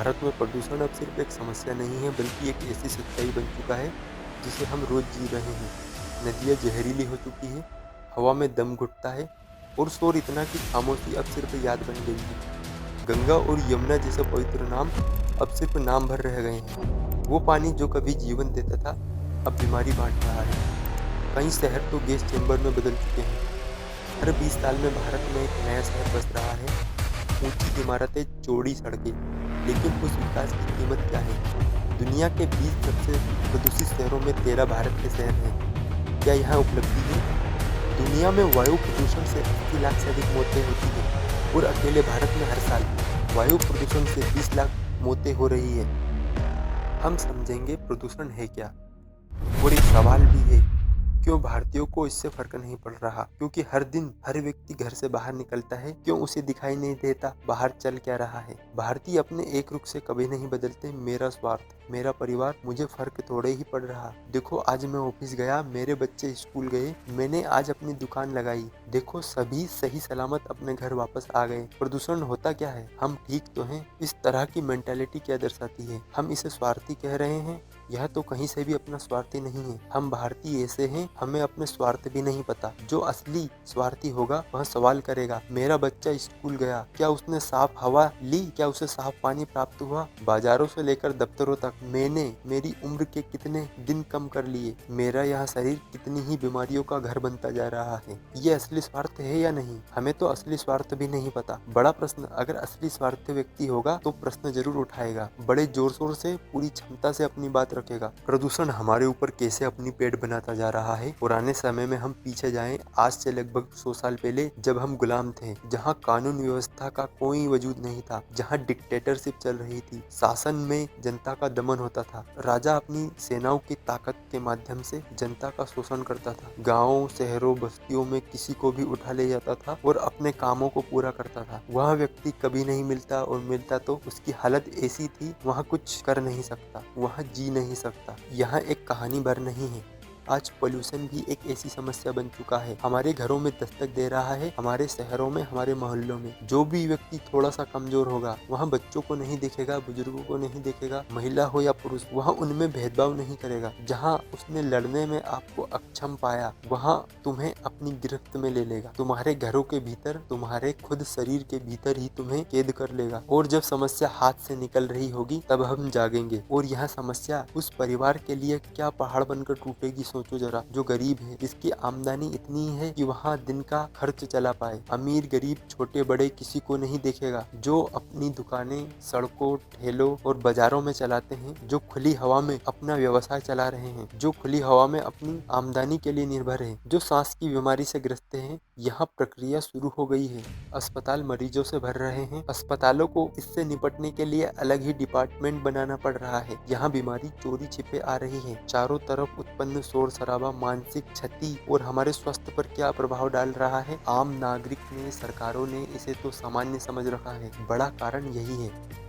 भारत में प्रदूषण अब सिर्फ एक समस्या नहीं है बल्कि एक ऐसी सच्चाई बन चुका है जिसे हम रोज जी रहे हैं। नदियाँ जहरीली हो चुकी है, हवा में दम घुटता है और शोर इतना कि खामोशी अब सिर्फ याद बन गई है। गंगा और यमुना जैसे पवित्र नाम अब सिर्फ नाम भर रह गए हैं। वो पानी जो कभी जीवन देता था अब बीमारी बांट रहा है। कई शहर तो गैस चैम्बर में बदल चुके हैं। हर 20 साल में भारत में एक नया शहर बस रहा है। ऊंची इमारतें, चौड़ी सड़कें, लेकिन उस विकास की कीमत क्या है? दुनिया के 20 सबसे प्रदूषित शहरों में 13 भारत के शहर हैं। क्या यहाँ उपलब्धि है? दुनिया में वायु प्रदूषण से 80 लाख से अधिक मौतें होती हैं और अकेले भारत में हर साल वायु प्रदूषण से 20 लाख मौतें हो रही है। हम समझेंगे प्रदूषण है क्या, और एक सवाल भी है, क्यों भारतीयों को इससे फर्क नहीं पड़ रहा? क्योंकि हर दिन हर व्यक्ति घर से बाहर निकलता है, क्यों उसे दिखाई नहीं देता बाहर चल क्या रहा है? भारतीय अपने एक रुख से कभी नहीं बदलते। मेरा स्वार्थ, मेरा परिवार, मुझे फर्क थोड़े ही पड़ रहा। देखो आज मैं ऑफिस गया, मेरे बच्चे स्कूल गए, मैंने आज अपनी दुकान लगाई, देखो सभी सही सलामत अपने घर वापस आ गए। प्रदूषण होता क्या है? हम ठीक तो हैं? इस तरह की मेंटालिटी क्या दर्शाती है? हम इसे स्वार्थी कह रहे हैं, यह तो कहीं से भी अपना स्वार्थी नहीं है। हम भारतीय ऐसे हैं, हमें अपने स्वार्थ भी नहीं पता। जो असली स्वार्थी होगा वह सवाल करेगा, मेरा बच्चा स्कूल गया, क्या उसने साफ हवा ली? क्या उसे साफ पानी प्राप्त हुआ? बाजारों से लेकर दफ्तरों तक मैंने मेरी उम्र के कितने दिन कम कर लिए? मेरा यह शरीर कितनी ही बीमारियों का घर बनता जा रहा है। ये असली स्वार्थ है या नहीं? हमें तो असली स्वार्थ भी नहीं पता। बड़ा प्रश्न, अगर असली स्वार्थी व्यक्ति होगा तो प्रश्न जरूर उठाएगा, बड़े जोर शोर से, पूरी क्षमता से अपनी बात रखेगा। प्रदूषण हमारे ऊपर कैसे अपनी पेड़ बनाता जा रहा है? पुराने समय में हम पीछे जाएं, आज से लगभग 100 साल पहले, जब हम गुलाम थे, जहां कानून व्यवस्था का कोई वजूद नहीं था, जहां डिक्टेटरशिप चल रही थी, शासन में जनता का दमन होता था, राजा अपनी सेनाओं की ताकत के माध्यम से जनता का शोषण करता था, गाँव शहरों बस्तियों में किसी को भी उठा ले जाता था और अपने कामों को पूरा करता था। वह व्यक्ति कभी नहीं मिलता, और मिलता तो उसकी हालत ऐसी थी वह कुछ कर नहीं सकता, वह जी नहीं सकता। यह एक कहानी भर नहीं है। आज पोल्यूशन भी एक ऐसी समस्या बन चुका है, हमारे घरों में दस्तक दे रहा है, हमारे शहरों में, हमारे मोहल्लों में। जो भी व्यक्ति थोड़ा सा कमजोर होगा वह बच्चों को नहीं देखेगा, बुजुर्गों को नहीं देखेगा, महिला हो या पुरुष, वह उनमें भेदभाव नहीं करेगा। जहाँ उसने लड़ने में आपको अक्षम पाया, वहाँ तुम्हें अपनी गिरफ्त में ले लेगा, तुम्हारे घरों के भीतर, तुम्हारे खुद शरीर के भीतर ही तुम्हें कैद कर लेगा। और जब समस्या हाथ से निकल रही होगी तब हम जागेंगे, और यह समस्या उस परिवार के लिए क्या पहाड़ बनकर टूटेगी। सोचो जरा, जो गरीब है, जिसकी आमदनी इतनी है कि वहाँ दिन का खर्च चला पाए। अमीर गरीब छोटे बड़े किसी को नहीं देखेगा। जो अपनी दुकानें सड़कों, ठेलों और बाजारों में चलाते हैं, जो खुली हवा में अपना व्यवसाय चला रहे हैं, जो खुली हवा में अपनी आमदनी के लिए निर्भर है, जो सांस की बीमारी से ग्रस्त हैं, यहाँ प्रक्रिया शुरू हो गई है। अस्पताल मरीजों से भर रहे हैं। अस्पतालों को इससे निपटने के लिए अलग ही डिपार्टमेंट बनाना पड़ रहा है। यहाँ बीमारी चोरी छिपे आ रही है। चारों तरफ उत्पन्न शोर शराबा, मानसिक क्षति और हमारे स्वास्थ्य पर क्या प्रभाव डाल रहा है? आम नागरिक ने, सरकारों ने इसे तो सामान्य समझ रखा है। बड़ा कारण यही है।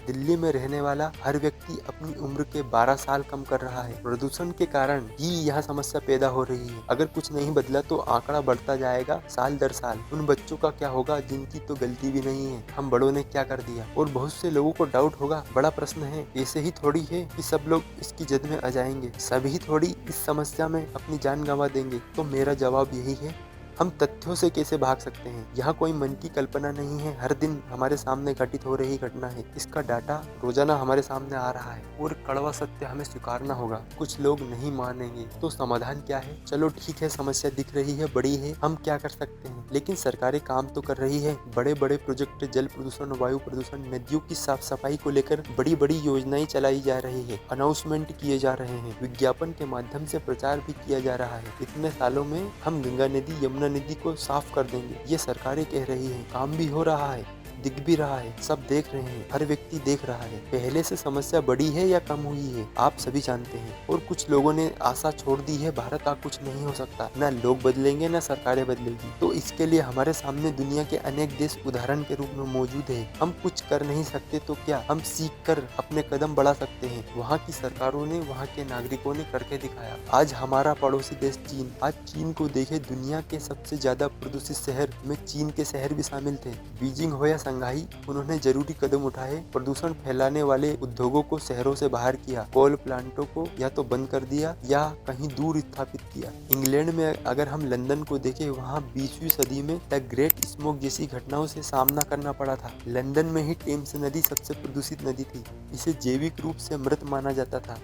दिल्ली में रहने वाला हर व्यक्ति अपनी उम्र के 12 साल कम कर रहा है। प्रदूषण के कारण ही यह समस्या पैदा हो रही है। अगर कुछ नहीं बदला तो आंकड़ा बढ़ता जाएगा साल दर साल। उन बच्चों का क्या होगा जिनकी तो गलती भी नहीं है? हम बड़ों ने क्या कर दिया? और बहुत से लोगों को डाउट होगा। बड़ा प्रश्न है, ऐसे ही थोड़ी है कि सब लोग इसकी जद में आ जाएंगे, सभी थोड़ी इस समस्या में अपनी जान गंवा देंगे। तो मेरा जवाब यही है, हम तथ्यों से कैसे भाग सकते हैं? यहाँ कोई मन की कल्पना नहीं है, हर दिन हमारे सामने घटित हो रही घटना है। इसका डाटा रोजाना हमारे सामने आ रहा है, और कड़वा सत्य हमें स्वीकारना होगा। कुछ लोग नहीं मानेंगे, तो समाधान क्या है? चलो ठीक है, समस्या दिख रही है, बड़ी है, हम क्या कर सकते हैं? लेकिन सरकारें काम तो कर रही है। बड़े बड़े प्रोजेक्ट, जल प्रदूषण, वायु प्रदूषण, नदियों की साफ सफाई को लेकर बड़ी बड़ी योजनाएं चलाई जा रही है, अनाउंसमेंट किए जा रहे हैं, विज्ञापन के माध्यम से प्रचार भी किया जा रहा है। इतने सालों में हम गंगा नदी, यमुना नदी को साफ कर देंगे, ये सरकारें कह रही हैं। काम भी हो रहा है, दिख भी रहा है, सब देख रहे हैं, हर व्यक्ति देख रहा है। पहले से समस्या बढ़ी है या कम हुई है, आप सभी जानते हैं। और कुछ लोगों ने आशा छोड़ दी है, भारत का कुछ नहीं हो सकता, ना लोग बदलेंगे ना सरकारें बदलेगी। तो इसके लिए हमारे सामने दुनिया के अनेक देश उदाहरण के रूप में मौजूद है। हम कुछ कर नहीं सकते तो क्या, हम सीख कर अपने कदम बढ़ा सकते हैं। वहाँ की सरकारों ने, वहाँ के नागरिकों ने करके दिखाया। आज हमारा पड़ोसी देश चीन, आज चीन को देखे, दुनिया के सबसे ज्यादा प्रदूषित शहर में चीन के शहर भी शामिल थे। बीजिंग हो या संघाई उन्होंने जरूरी कदम उठाए, प्रदूषण फैलाने वाले उद्योगों को शहरों से बाहर किया, कोल प्लांटों को या तो बंद कर दिया या कहीं दूर स्थापित किया। इंग्लैंड में अगर हम लंदन को देखें, वहाँ 20वीं सदी में द ग्रेट स्मोक जैसी घटनाओं से सामना करना पड़ा था। लंदन में ही टेम्स नदी सबसे प्रदूषित नदी थी, इसे जैविक रूप से मृत माना जाता था,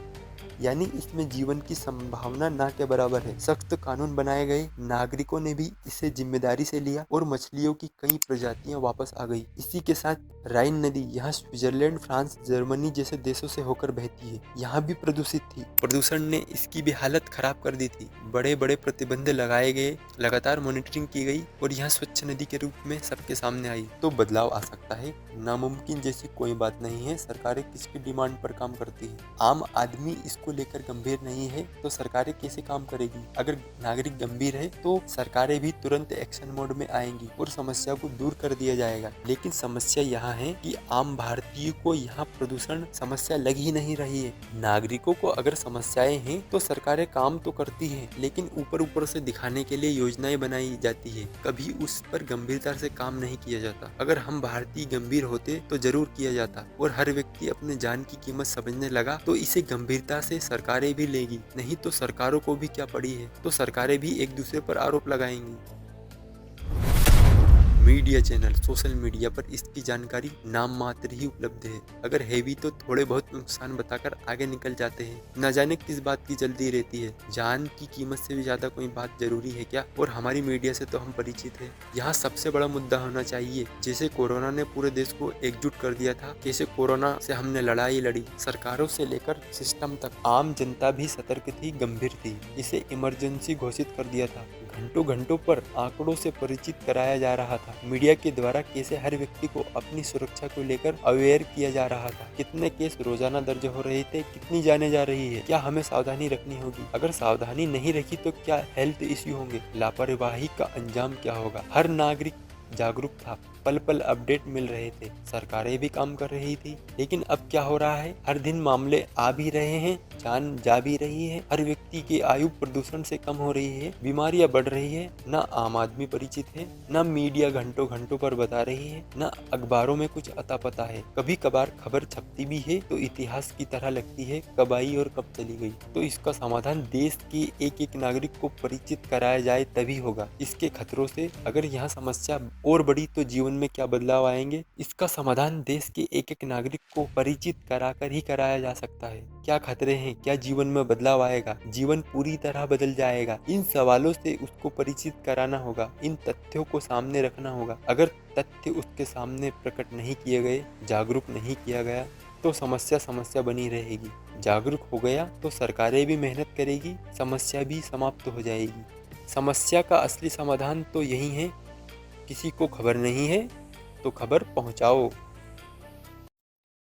यानी इसमें जीवन की संभावना ना के बराबर है। सख्त कानून बनाए गए, नागरिकों ने भी इसे जिम्मेदारी से लिया और मछलियों की कई प्रजातियां वापस आ गई। इसी के साथ राइन नदी यहाँ स्विट्जरलैंड, फ्रांस, जर्मनी जैसे देशों से होकर बहती है, यहाँ भी प्रदूषित थी। प्रदूषण ने इसकी भी हालत खराब कर दी थी। बड़े बड़े प्रतिबंध लगाए गए, लगातार मॉनिटरिंग की गई और यहाँ स्वच्छ नदी के रूप में सबके सामने आई। तो बदलाव आ सकता है, नामुमकिन जैसी कोई बात नहीं है। सरकारें किसकी डिमांड पर काम करती है? आम आदमी इसको लेकर गंभीर नहीं है तो सरकारें कैसे काम करेगी? अगर नागरिक गंभीर है तो सरकारें भी तुरंत एक्शन मोड में आएंगी और समस्या को दूर कर दिया जाएगा। लेकिन समस्या यहाँ है कि आम भारतीय को यहाँ प्रदूषण समस्या लग ही नहीं रही है। नागरिकों को अगर समस्याएं हैं तो सरकारें काम तो करती हैं, लेकिन ऊपर ऊपर से दिखाने के लिए योजनाएं बनाई जाती है, कभी उस पर गंभीरता से काम नहीं किया जाता। अगर हम भारतीय गंभीर होते तो जरूर किया जाता और हर व्यक्ति अपने जान की कीमत समझने लगा तो इसे गंभीरता से सरकारें भी लेगी। नहीं तो सरकारों को भी क्या पड़ी है, तो सरकारें भी एक दूसरे पर आरोप लगाएंगी। मीडिया चैनल, सोशल मीडिया पर इसकी जानकारी नाम मात्र ही उपलब्ध है। अगर है भी तो थोड़े बहुत नुकसान बताकर आगे निकल जाते हैं। न जाने किस बात की जल्दी रहती है। जान की कीमत से भी ज्यादा कोई बात जरूरी है क्या? और हमारी मीडिया से तो हम परिचित हैं। यहाँ सबसे बड़ा मुद्दा होना चाहिए, जैसे कोरोना ने पूरे देश को एकजुट कर दिया था, कैसे कोरोना से हमने लड़ाई लड़ी। सरकारों से लेकर सिस्टम तक आम जनता भी सतर्क थी, गंभीर थी। इसे इमरजेंसी घोषित कर दिया था। घंटों घंटों पर आंकड़ों से परिचित कराया जा रहा था। मीडिया के द्वारा कैसे हर व्यक्ति को अपनी सुरक्षा को लेकर अवेयर किया जा रहा था। कितने केस रोजाना दर्ज हो रहे थे, कितनी जाने जा रही है, क्या हमें सावधानी रखनी होगी, अगर सावधानी नहीं रखी तो क्या हेल्थ इश्यू होंगे, लापरवाही का अंजाम क्या होगा। हर नागरिक जागरूक था, पल पल अपडेट मिल रहे थे, सरकारें भी काम कर रही थी। लेकिन अब क्या हो रहा है? हर दिन मामले आ भी रहे हैं, जान जा भी रही है, हर व्यक्ति की आयु प्रदूषण से कम हो रही है, बीमारियां बढ़ रही है। न आम आदमी परिचित है, न मीडिया घंटों घंटों पर बता रही है, न अखबारों में कुछ अता पता है। कभी कभार खबर छपती भी है तो इतिहास की तरह लगती है, कब आई और कब चली गई। तो इसका समाधान देश के एक एक नागरिक को परिचित कराया जाए तभी होगा। इसके खतरों से अगर यहाँ समस्या और बड़ी तो जीवन में क्या बदलाव आएंगे? इसका समाधान देश के एक एक नागरिक को परिचित कराकर ही कराया जा सकता है। क्या खतरे हैं, क्या जीवन में बदलाव आएगा, जीवन पूरी तरह बदल जाएगा, इन सवालों से उसको परिचित कराना होगा, इन तथ्यों को सामने रखना होगा। अगर तथ्य उसके सामने प्रकट नहीं किए गए, जागरूक नहीं किया गया तो समस्या बनी रहेगी। जागरूक हो गया तो सरकारें भी मेहनत करेगी, समस्या भी समाप्त हो जाएगी। समस्या का असली समाधान तो यही है, किसी को खबर नहीं है तो खबर पहुंचाओ।